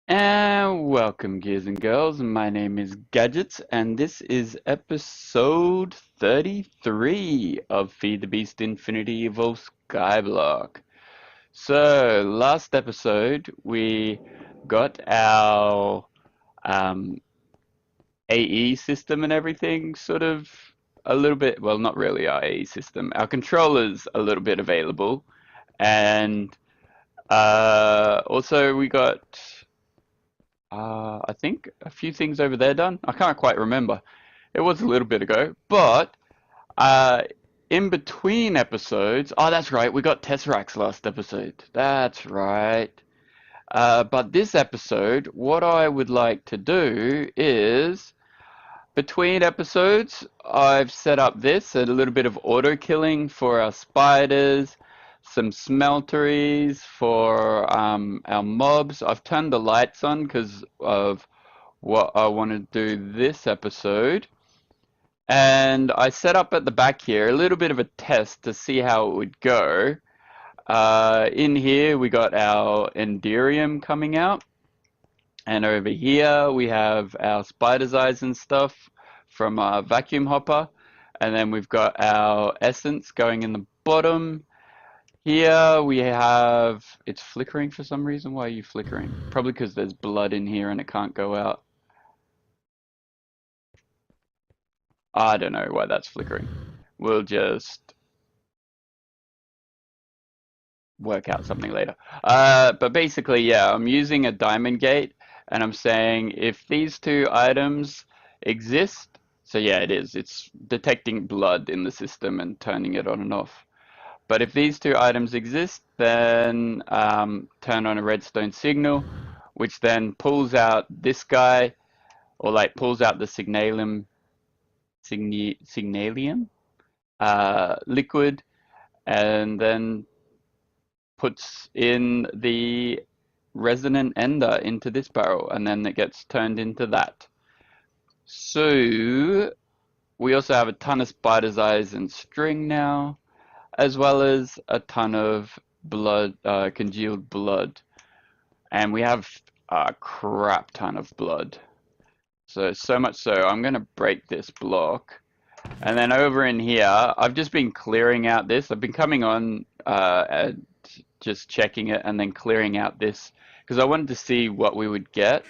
And welcome, gears and girls. My name is Gajitz, and this is episode 33 of Feed the Beast Infinity Evolved Skyblock. So, last episode, we got our um, AE system and everything sort of a little bit, well, not really our AE system, our controllers a little bit available, and also we got. I think a few things over there done. I can't quite remember. It was a little bit ago, but uh, in between episodes, oh, that's right, we got Tesseracts last episode. That's right. But this episode, what I would like to do is between episodes, I've set up this, a little bit of auto killing for our spiders, some smelteries for our mobs. I've turned the lights on because of what I want to do this episode. And I set up at the back here a little bit of a test to see how it would go. In here, we got our Enderium coming out. And over here, we have our spider's eyes and stuff from our vacuum hopper. And then we've got our essence going in the bottom. Here we have, it's flickering for some reason. Why are you flickering? Probably because there's blood in here and it can't go out. I don't know why that's flickering. We'll just work out something later. But basically, yeah, I'm using a diamond gate and I'm saying if these two items exist, so yeah, it is. It's detecting blood in the system and turning it on and off. But if these two items exist, then turn on a redstone signal, which then pulls out this guy, or like pulls out the signalium liquid, and then puts in the resonant ender into this barrel, and then it gets turned into that. So we also have a ton of spider's eyes and string now, as well as a ton of blood, congealed blood. And we have a crap ton of blood. So much so, I'm going to break this block. And then over in here, I've just been clearing out this. I've been coming on and just checking it and then clearing out this because I wanted to see what we would get.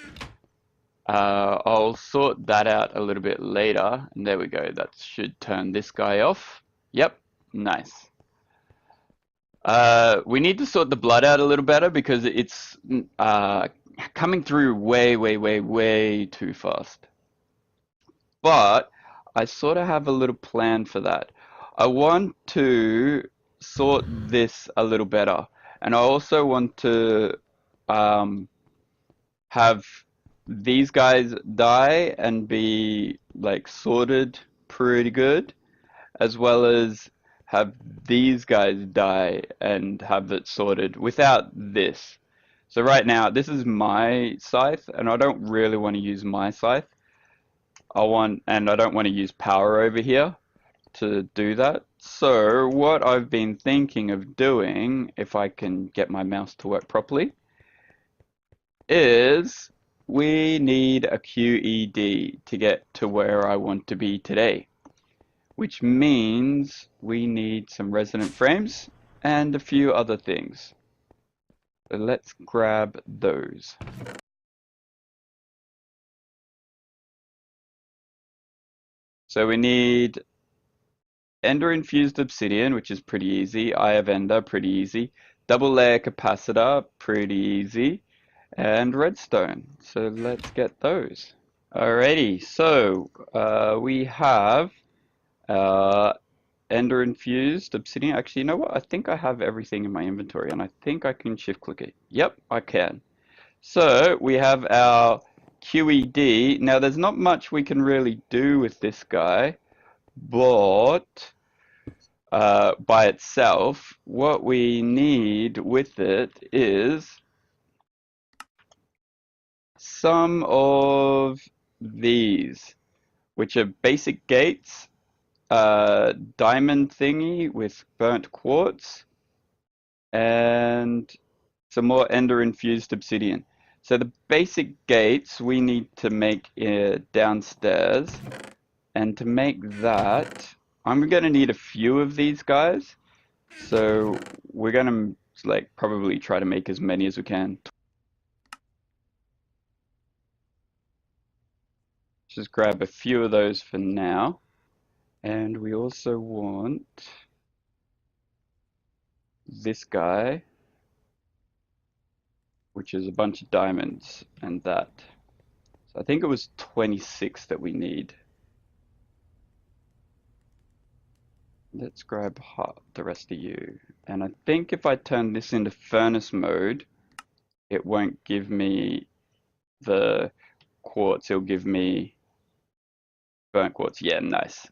I'll sort that out a little bit later. And there we go. That should turn this guy off. Yep, nice. We need to sort the blood out a little better because it's coming through way too fast. But I sort of have a little plan for that. I want to sort this a little better, and I also want to um, have these guys die and be like sorted pretty good, as well as have these guys die and have it sorted without this. So right now, this is my scythe, and I don't really want to use my scythe. And I don't want to use power over here to do that. So what I've been thinking of doing, if I can get my mouse to work properly, is we need a QED to get to where I want to be today, which means we need some resonant frames and a few other things. So let's grab those. So we need Ender infused obsidian, which is pretty easy. Eye of Ender, pretty easy. Double layer capacitor, pretty easy. And redstone. So let's get those. Alrighty, so we have Ender infused obsidian. Actually, you know what? I think I have everything in my inventory and I think I can shift click it. Yep, I can. So we have our QED. Now there's not much we can really do with this guy, but by itself, what we need with it is some of these, which are basic gates, diamond thingy with burnt quartz, and some more ender infused obsidian. So the basic gates we need to make downstairs. And to make that, I'm going to need a few of these guys. So we're going to like probably try to make as many as we can. Just grab a few of those for now. And we also want this guy, which is a bunch of diamonds and that. So I think it was 26 that we need. Let's grab the rest of you. And I think if I turn this into furnace mode, it won't give me the quartz, it'll give me burnt quartz. Yeah, nice.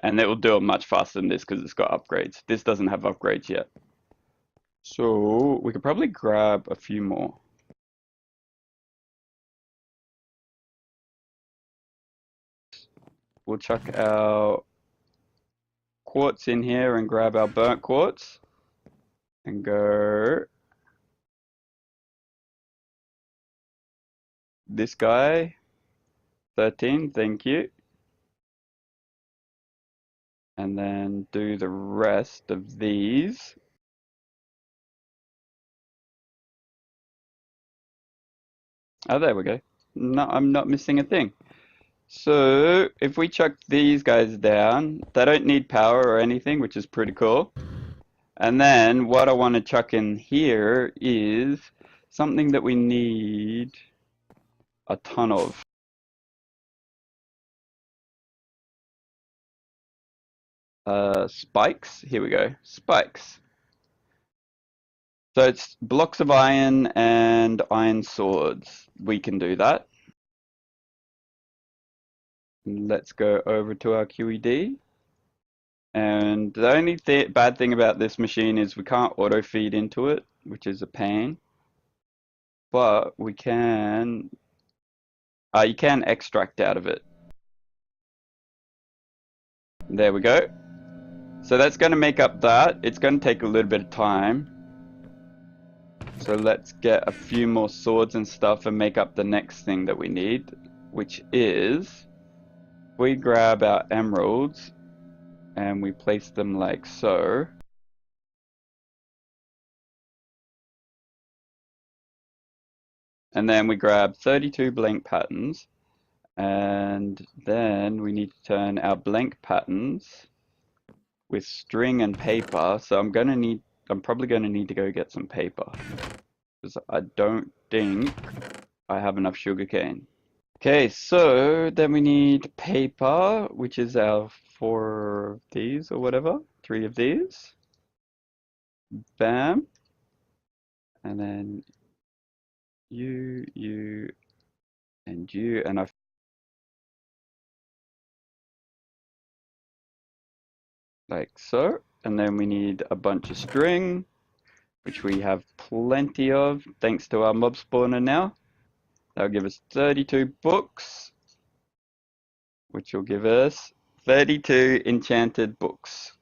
And it will do it much faster than this because it's got upgrades. This doesn't have upgrades yet. So we could probably grab a few more. We'll chuck our quartz in here and grab our burnt quartz and go this guy 13, thank you, and then do the rest of these. Oh, there we go. No, I'm not missing a thing. So if we chuck these guys down, they don't need power or anything, which is pretty cool. And then what I want to chuck in here is something that we need a ton of. Spikes. Here we go. Spikes. So it's blocks of iron and iron swords. We can do that. Let's go over to our QED. And the only bad thing about this machine is we can't auto feed into it, which is a pain. But we can, you can extract out of it. There we go. So that's going to make up that. It's going to take a little bit of time. So let's get a few more swords and stuff and make up the next thing that we need, which is we grab our emeralds and we place them like so. And then we grab 32 blank patterns, and then we need to turn our blank patterns with string and paper. So I'm probably gonna need to go get some paper because I don't think I have enough sugarcane. Okay, so then we need paper, which is our 4 of these or whatever, 3 of these. Bam. And then you, and you, and I like so. And then we need a bunch of string, which we have plenty of thanks to our mob spawner now. That'll give us 32 books, which will give us 32 enchanted books.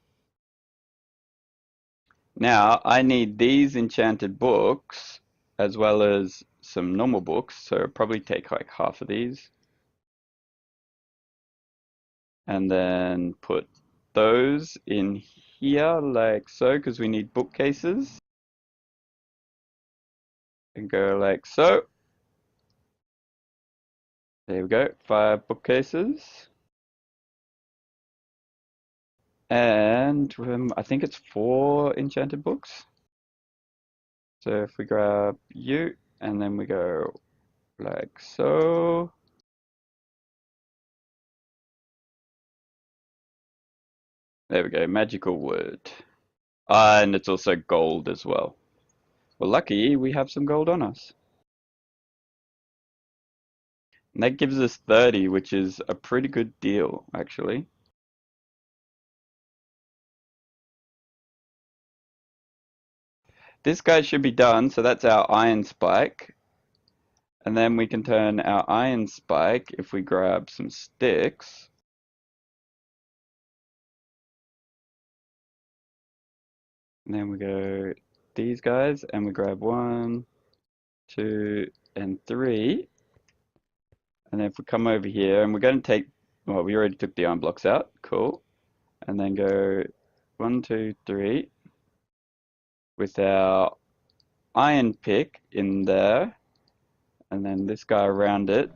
Now I need these enchanted books as well as some normal books, so it'll probably take like half of these. And then put those in here like so, because we need bookcases. And go like so. There we go, 5 bookcases. And I think it's 4 enchanted books. So if we grab you, and then we go like so. There we go, magical word. And it's also gold as well. Well, lucky we have some gold on us. And that gives us 30, which is a pretty good deal, actually. This guy should be done, so that's our iron spike. And then we can turn our iron spike if we grab some sticks. And then we go these guys and we grab 1, 2, and 3. And then if we come over here, and we're going to take, well, we already took the iron blocks out. Cool. And then go 1, 2, 3 with our iron pick in there. And then this guy around it.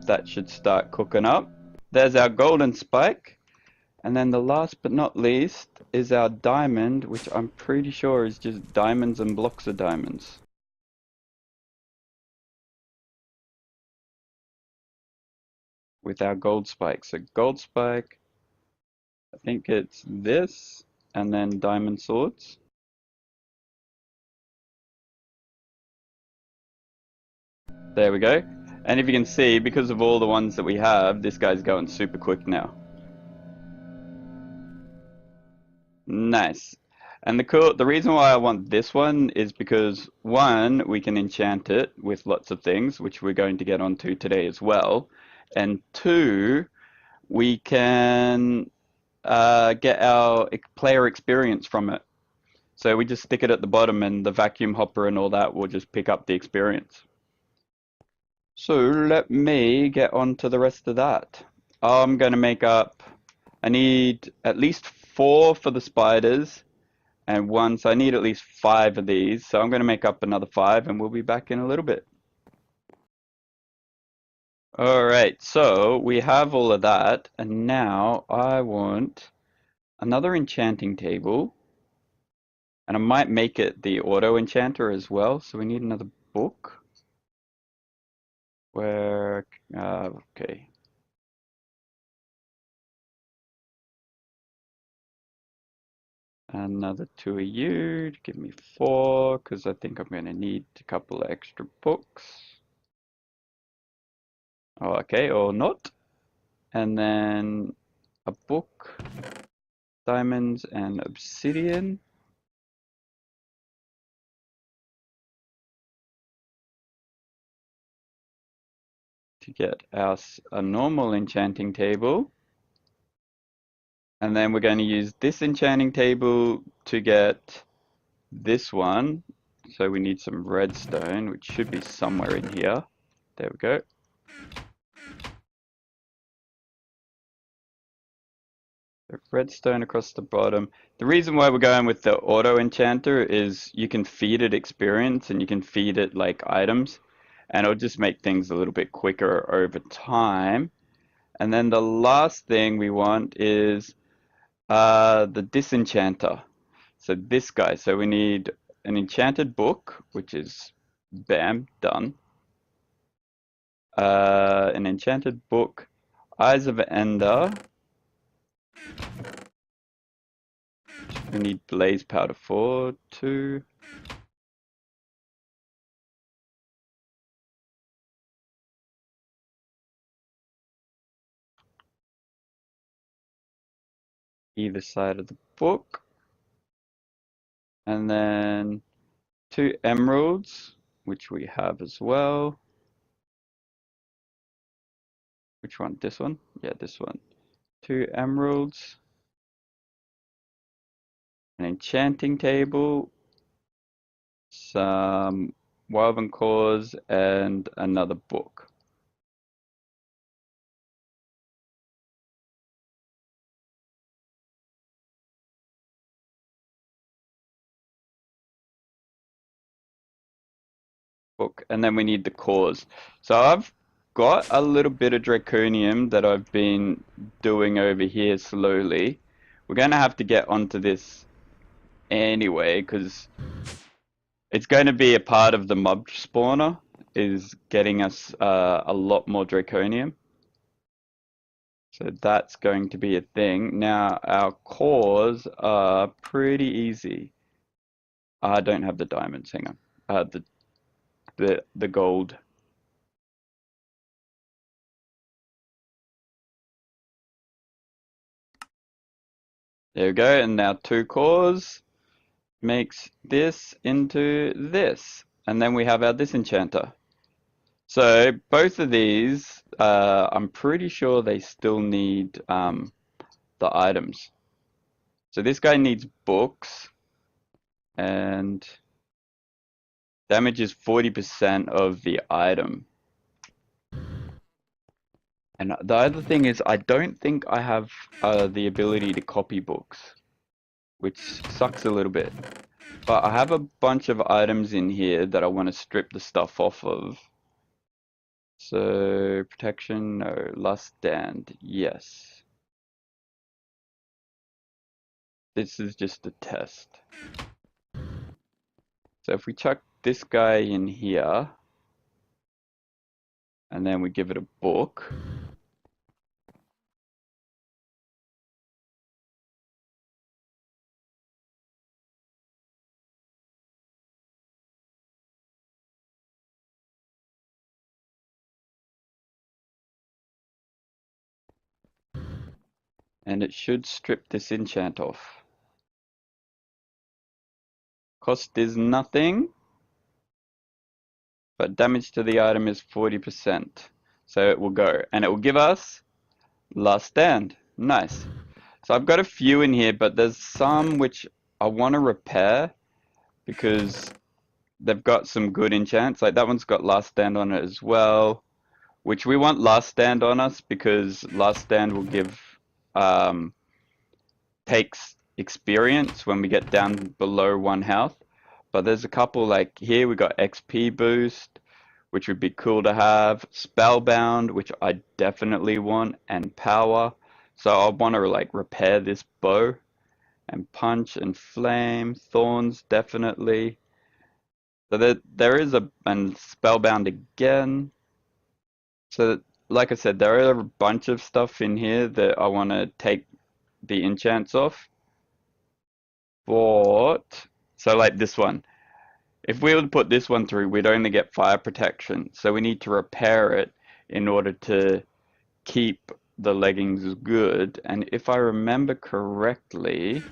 That should start cooking up. There's our golden spike. And then the last but not least is our diamond, which I'm pretty sure is just diamonds and blocks of diamonds. With our gold spike. So gold spike, I think it's this, and then diamond swords. There we go. And if you can see, because of all the ones that we have, this guy's going super quick now. Nice. And the reason why I want this one is because, one, we can enchant it with lots of things, which we're going to get onto today as well. And two, we can get our player experience from it. So we just stick it at the bottom and the vacuum hopper and all that will just pick up the experience. So let me get on to the rest of that. I'm going to make up, I need at least 4 for the spiders and 1, so I need at least 5 of these. So I'm going to make up another 5 and we'll be back in a little bit. Alright, so we have all of that, and now I want another enchanting table, and I might make it the auto enchanter as well, so we need another book. Where, okay. Another 2 of you to give me 4, because I think I'm going to need a couple of extra books. Oh, okay, or not. And then a book, diamonds, and obsidian. To get us a normal enchanting table. And then we're going to use this enchanting table to get this one. So we need some redstone, which should be somewhere in here. There we go. Redstone across the bottom. The reason why we're going with the auto enchanter is you can feed it experience and you can feed it like items, and it'll just make things a little bit quicker over time. And then the last thing we want is the disenchanter. So this guy. So we need an enchanted book, which is bam, done. An enchanted book, Eyes of Ender. We need blaze powder for 2. Either side of the book. And then 2 emeralds, which we have as well. Which one? This one? Yeah, this one. 2 emeralds. An enchanting table. Some woven cores and another book. And then we need the cores. So I've got a little bit of draconium that I've been doing over here slowly. We're going to have to get onto this anyway, because it's going to be a part of the mob spawner, is getting us a lot more draconium. So that's going to be a thing. Now our cores are pretty easy. I don't have the diamonds, hang on. The gold. There we go, and now 2 cores makes this into this. And then we have our disenchanter. So both of these, I'm pretty sure they still need the items. So this guy needs books, and Damage is 40% of the item. And the other thing is, I don't think I have the ability to copy books, which sucks a little bit. But I have a bunch of items in here that I want to strip the stuff off of. So, protection, no. Last stand, yes. This is just a test. So if we chuck this guy in here, and then we give it a book, and it should strip this enchant off. Cost is nothing, but damage to the item is 40%. So it will go, and it will give us last stand. Nice. So I've got a few in here, but there's some which I want to repair because they've got some good enchants. Like that one's got last stand on it as well, which we want last stand on us because last stand will give takes experience when we get down below 1 health. But there's a couple like here we got XP boost, which would be cool to have. Spellbound, which I definitely want, and power. So I want to like repair this bow, and punch and flame, thorns definitely. So there is and spellbound again. So like I said, there are a bunch of stuff in here that I want to take the enchants off. But so like this one. If we were to put this one through, we'd only get fire protection. So we need to repair it in order to keep the leggings good. And if I remember correctly,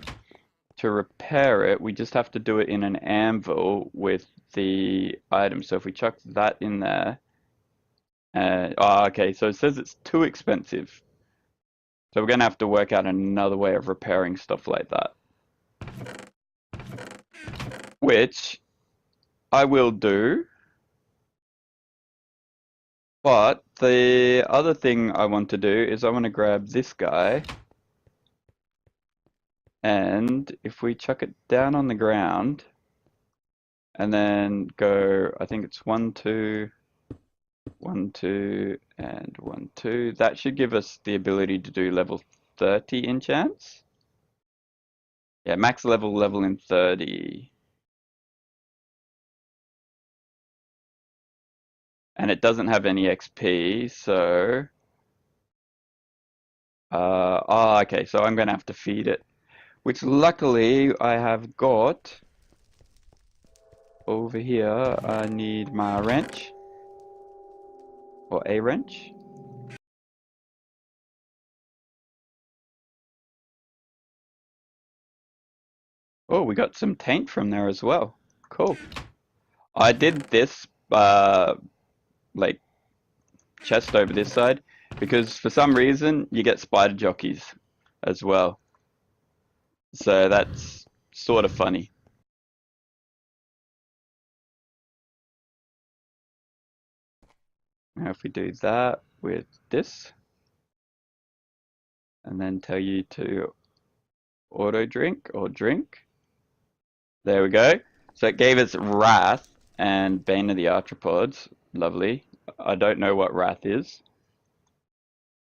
to repair it, we just have to do it in an anvil with the item. So if we chuck that in there, okay, so it says it's too expensive. So we're gonna have to work out another way of repairing stuff like that. Which I will do. But the other thing I want to do is I want to grab this guy, and if we chuck it down on the ground and then go, I think it's 1, 2, 1, 2, and 1, 2, that should give us the ability to do level 30 enchants. Yeah, max level in 30. And it doesn't have any XP, so okay, so I'm gonna have to feed it. Which luckily I have got over here. I need my wrench, or a wrench. Oh, we got some taint from there as well. Cool. I did this like chest over this side because for some reason you get spider jockeys as well. So that's sort of funny. Now if we do that with this and then tell you to auto drink or drink. There we go. So it gave us Wrath and Bane of the Arthropods. Lovely. I don't know what Wrath is.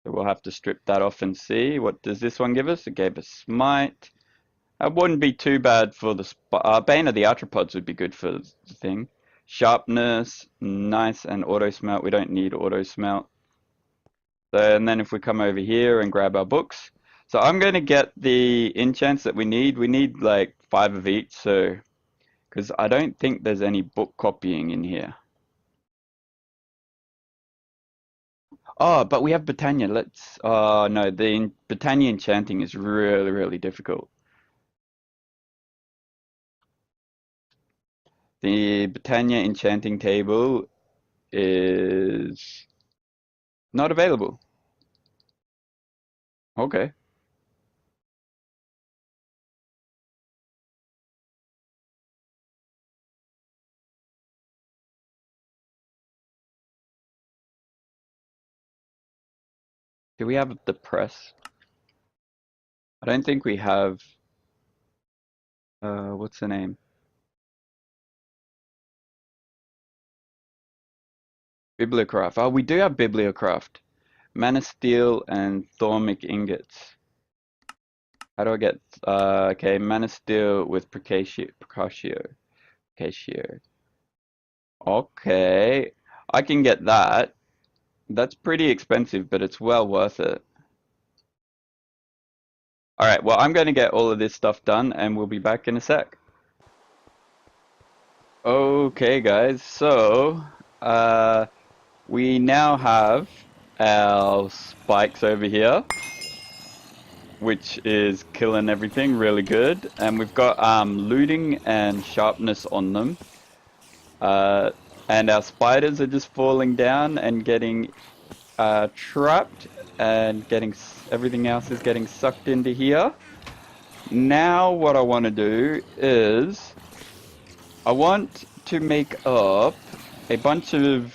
So we'll have to strip that off and see. What does this one give us? It gave us Smite. That wouldn't be too bad for the Bane of the Arthropods would be good for the thing. Sharpness, nice, and auto smelt. We don't need auto smelt. So, and then if we come over here and grab our books. So I'm going to get the enchants that we need. We need like 5 of each. So, because I don't think there's any book copying in here. Oh, but we have Britannia. Let's. Oh no, the Britannia enchanting is really, really difficult. The Britannia enchanting table is not available. Okay. Do we have the press? I don't think we have, what's the name? Bibliocraft. Oh, we do have Bibliocraft. Mana steel and thormic ingots. How do I get, okay, mana steel with Precatio. Okay, I can get that. That's pretty expensive, but it's well worth it. Alright, well, I'm going to get all of this stuff done, and we'll be back in a sec. Okay, guys, so, we now have our spikes over here, which is killing everything really good. And we've got looting and sharpness on them. And our spiders are just falling down and getting trapped, and everything else is getting sucked into here. Now what I want to do is I want to make up a bunch of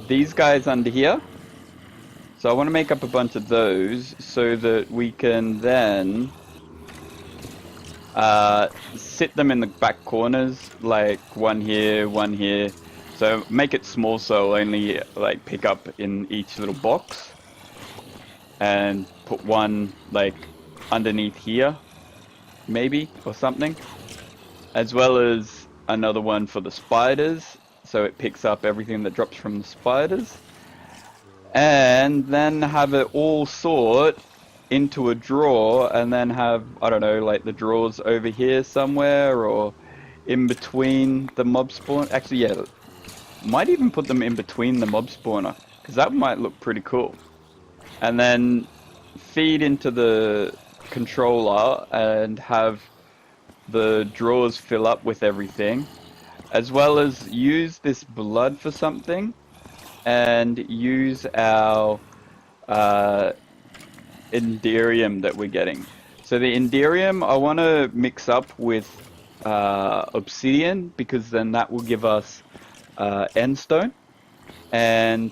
these guys under here. So I want to make up a bunch of those so that we can then sit them in the back corners, like one here. So make it small so only like pick up in each little box, and put one like underneath here, maybe, or something, as well as another one for the spiders, so it picks up everything that drops from the spiders. And then have it all sort into a drawer, and then have, I don't know, like the drawers over here somewhere, or in between the mob spawn. Actually, yeah, might even put them in between the mob spawner, because that might look pretty cool. And then feed into the controller and have the drawers fill up with everything, as well as use this blood for something, and use our Enderium that we're getting. So the Enderium I want to mix up with obsidian, because then that will give us endstone. And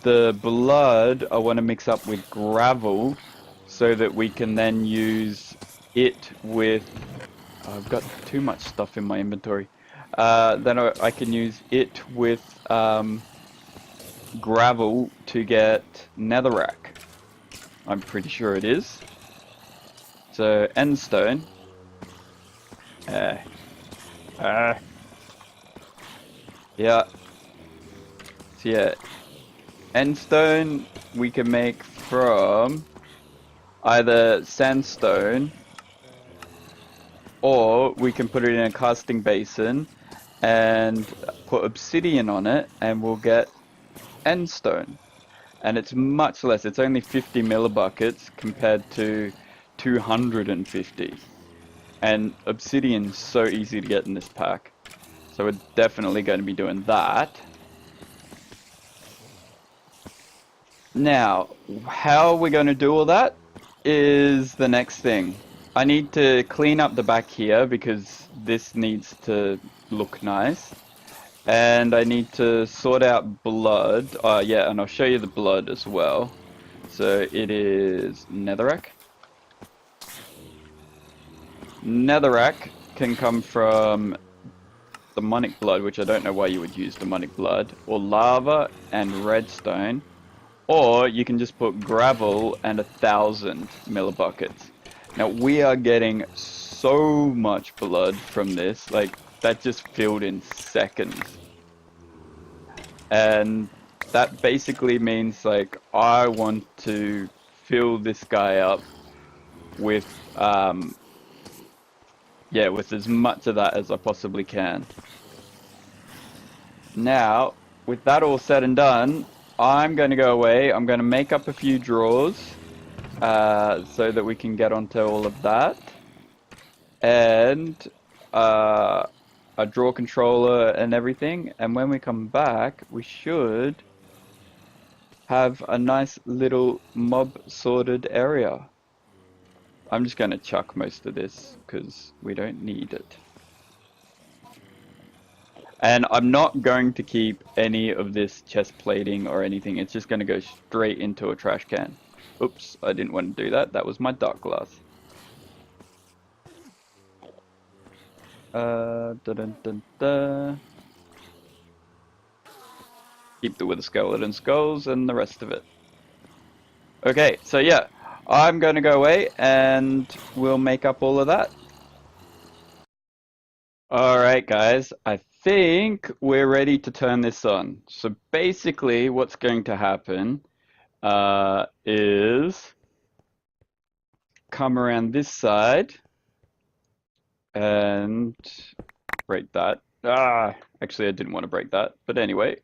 the blood I want to mix up with gravel, so that we can then use it with... I've got too much stuff in my inventory. Then I can use it with gravel to get netherrack. I'm pretty sure it is. So endstone. Yeah. So yeah, endstone we can make from either sandstone, or we can put it in a casting basin and put obsidian on it, and we'll get endstone. And it's much less. It's only 50 millibuckets compared to 250. And obsidian's so easy to get in this pack. So we're definitely going to be doing that. Now, how we're going to do all that is the next thing. I need to clean up the back here, because this needs to look nice. And I need to sort out blood. Yeah, and I'll show you the blood as well. So it is netherrack. Netherrack can come from demonic blood, which I don't know why you would use demonic blood, or lava and redstone, or you can just put gravel and 1,000 millibuckets. Now we are getting so much blood from this, like that just filled in seconds. And that basically means like I want to fill this guy up with yeah, with as much of that as I possibly can. Now, with that all said and done, I'm going to go away. I'm going to make up a few drawers so that we can get onto all of that. And a draw controller and everything. And when we come back, we should have a nice little mob sorted area. I'm just going to chuck most of this because we don't need it. And I'm not going to keep any of this chest plating or anything. It's just going to go straight into a trash can. Oops, I didn't want to do that. That was my dark glass. Dun, dun, dun. Keep the wither skeleton skulls and the rest of it. Okay, so yeah, I'm going to go away and we'll make up all of that. Alright guys, I think we're ready to turn this on. So basically what's going to happen is come around this side and break that. Actually I didn't want to break that, but anyway.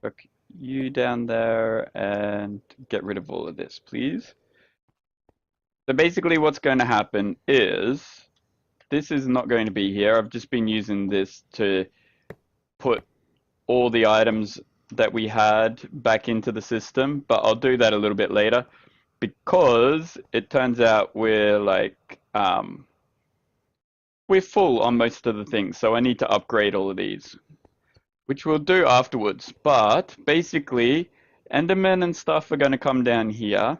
Hook you down there and get rid of all of this, please. So basically what's going to happen is this is not going to be here. I've just been using this to put all the items that we had back into the system, but I'll do that a little bit later because it turns out we're like we're full on most of the things, so I need to upgrade all of these, which we'll do afterwards. But basically, Endermen and stuff are going to come down here,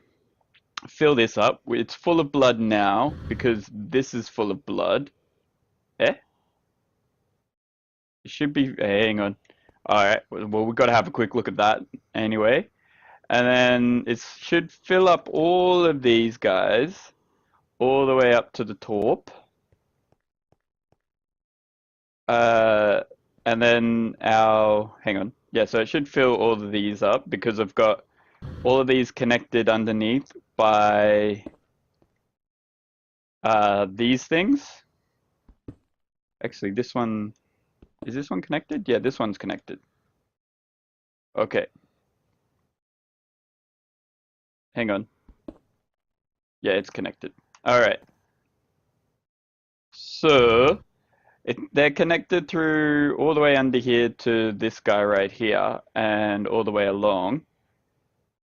fill this up. It's full of blood now because this is full of blood. Eh? It should be. Hang on. Alright, well, we've got to have a quick look at that anyway. And then it should fill up all of these guys all the way up to the top. And then hang on. Yeah, so it should fill all of these up because I've got all of these connected underneath by these things. Actually, is this one connected? Yeah, this one's connected. Okay. Hang on. Yeah, it's connected. All right. So they're connected through all the way under here to this guy right here and all the way along.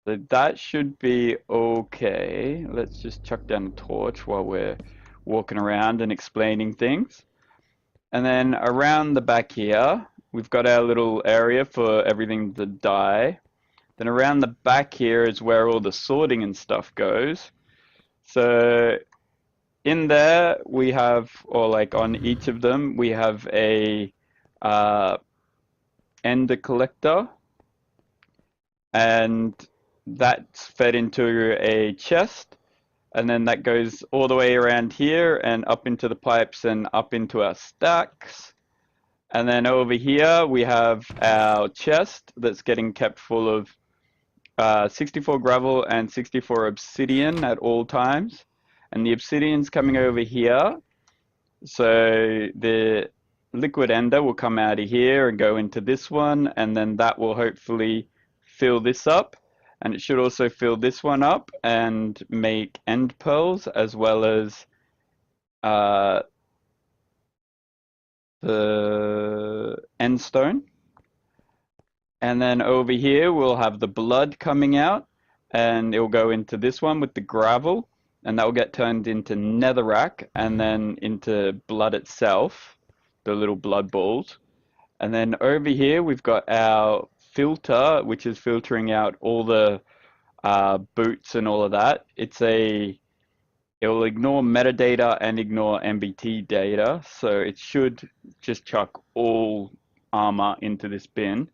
So that should be okay. Let's just chuck down a torch while we're walking around and explaining things. And then around the back here, we've got our little area for everything to die. Then around the back here is where all the sorting and stuff goes. So in there we have, or like on each of them, we have a ender collector, and that's fed into a chest, and then that goes all the way around here and up into the pipes and up into our stacks. And then over here we have our chest that's getting kept full of 64 gravel and 64 obsidian at all times. And the obsidian's coming over here. So the liquid ender will come out of here and go into this one, and then that will hopefully fill this up. And it should also fill this one up and make end pearls as well as the end stone. And then over here we'll have the blood coming out, and it'll go into this one with the gravel, and that will get turned into netherrack and then into blood itself, the little blood balls. And then over here we've got our filter, which is filtering out all the boots and all of that. It will ignore metadata and ignore MBT data, so it should just chuck all armor into this bin.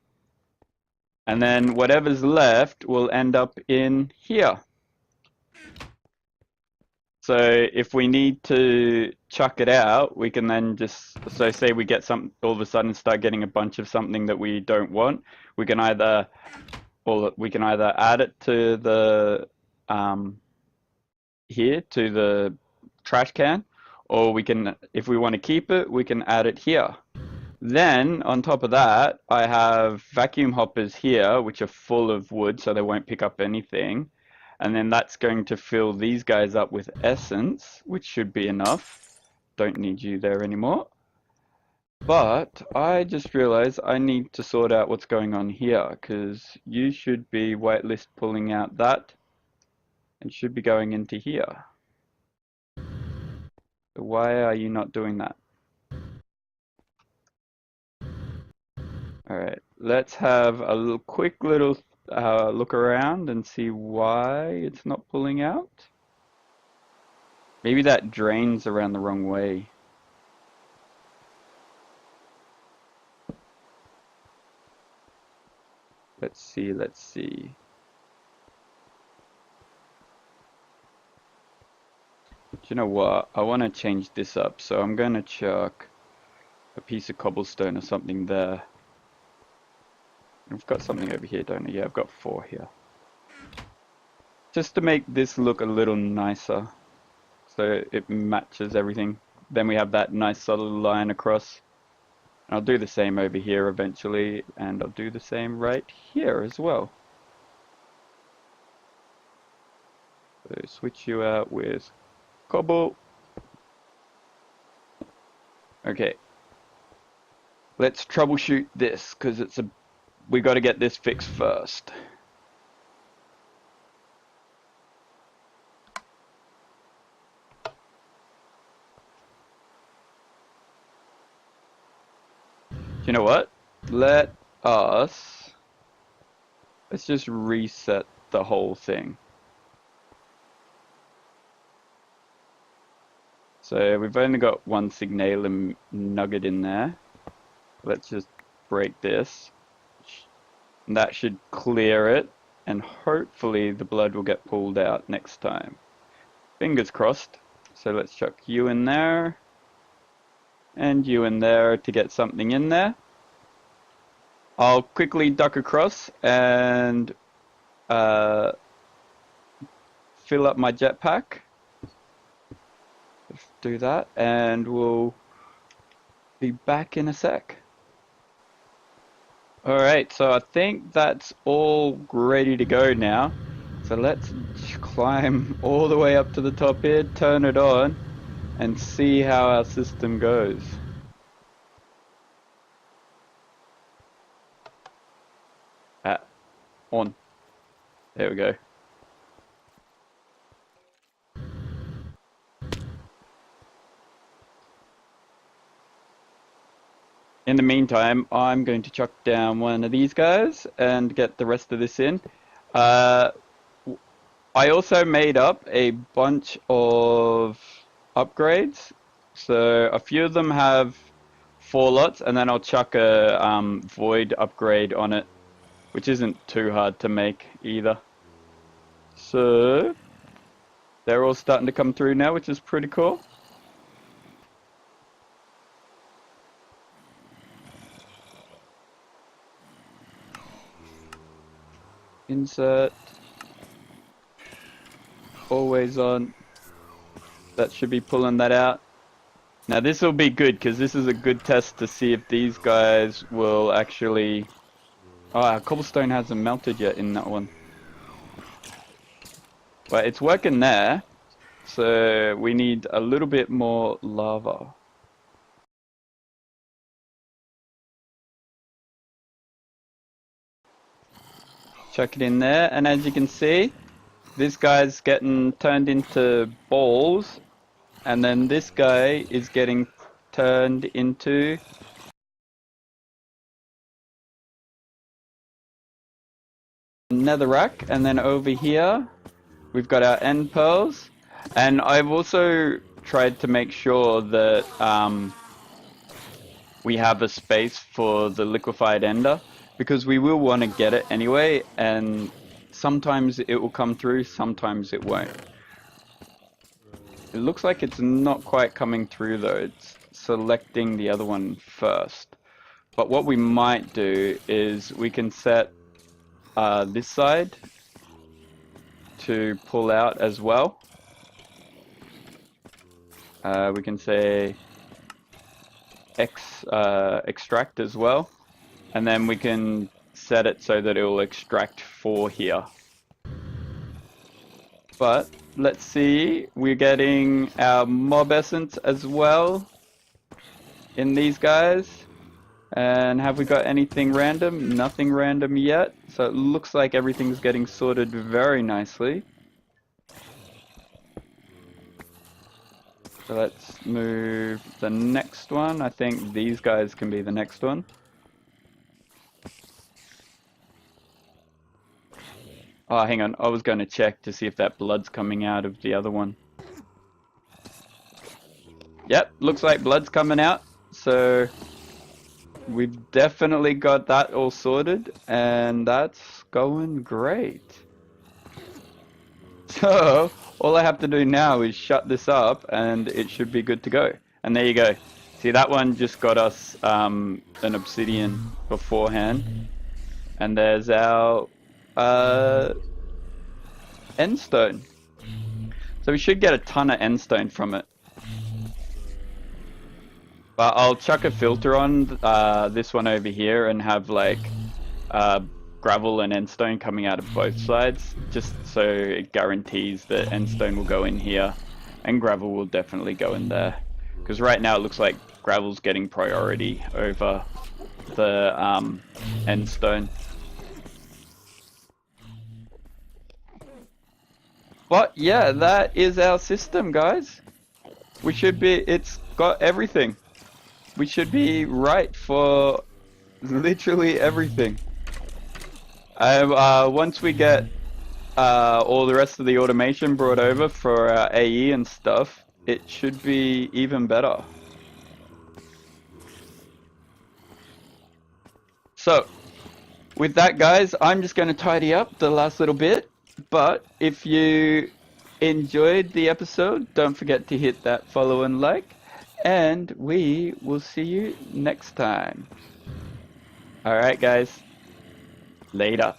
And then whatever's left will end up in here. So if we need to chuck it out, we can then just, so say we get some, all of a sudden start getting a bunch of something that we don't want, we can either add it to the, here, to the trash can, or we can, if we want to keep it, we can add it here. Then, on top of that, I have vacuum hoppers here, which are full of wood, so they won't pick up anything. And then that's going to fill these guys up with essence, which should be enough. Don't need you there anymore. But I just realized I need to sort out what's going on here, because you should be whitelist pulling out that, and should be going into here. So why are you not doing that? Alright, let's have a quick little look around and see why it's not pulling out. Maybe that drains around the wrong way. Let's see, let's see. Do you know what? I want to change this up, so I'm going to chuck a piece of cobblestone or something there. I've got something over here, don't I? Yeah, I've got 4 here. Just to make this look a little nicer, so it matches everything. Then we have that nice solid line across. And I'll do the same over here eventually, and I'll do the same right here as well. So switch you out with cobble. Okay. Let's troubleshoot this, because we got to get this fixed first. You know what? Let's just reset the whole thing. So we've only got 1 signalum nugget in there. Let's just break this. And that should clear it, and hopefully the blood will get pulled out next time. Fingers crossed. So let's chuck you in there. And you in there to get something in there. I'll quickly duck across and fill up my jetpack. Let's do that, and we'll be back in a sec. Alright, so I think that's all ready to go now. So let's climb all the way up to the top here, turn it on, and see how our system goes. On. There we go. In the meantime, I'm going to chuck down one of these guys and get the rest of this in. I also made up a bunch of upgrades. So a few of them have 4 lots, and then I'll chuck a void upgrade on it, which isn't too hard to make either. So they're all starting to come through now, which is pretty cool. Insert. Always on. That should be pulling that out. Now this will be good, because this is a good test to see if these guys will actually... Oh, our cobblestone hasn't melted yet in that one. But it's working there, so we need a little bit more lava. Chuck it in there, and as you can see, this guy's getting turned into balls, and then this guy is getting turned into netherrack, and then over here we've got our end pearls, and I've also tried to make sure that we have a space for the liquefied ender, because we will want to get it anyway, and sometimes it will come through, sometimes it won't. It looks like it's not quite coming through though, it's selecting the other one first. But what we might do is we can set this side to pull out as well. We can say extract as well, and then we can set it so that it will extract 4 here. But let's see, we're getting our mob essence as well in these guys. And have we got anything random? Nothing random yet. So it looks like everything's getting sorted very nicely. So let's move the next one. I think these guys can be the next one. Oh, hang on. I was going to check to see if that blood's coming out of the other one. Yep, looks like blood's coming out. So we've definitely got that all sorted, and that's going great. So all I have to do now is shut this up, and it should be good to go. And there you go. See, that one just got us an obsidian beforehand. And there's our end stone. So we should get a ton of end stone from it. But I'll chuck a filter on this one over here and have like gravel and end stone coming out of both sides, just so it guarantees that end stone will go in here and gravel will definitely go in there. Because right now it looks like gravel's getting priority over the end stone. But yeah, that is our system, guys. We should be, it's got everything. We should be right for literally everything. Once we get all the rest of the automation brought over for our AE and stuff, it should be even better. So, with that, guys, I'm just going to tidy up the last little bit. But if you enjoyed the episode, don't forget to hit that follow and like. And we will see you next time. Alright, guys. Later.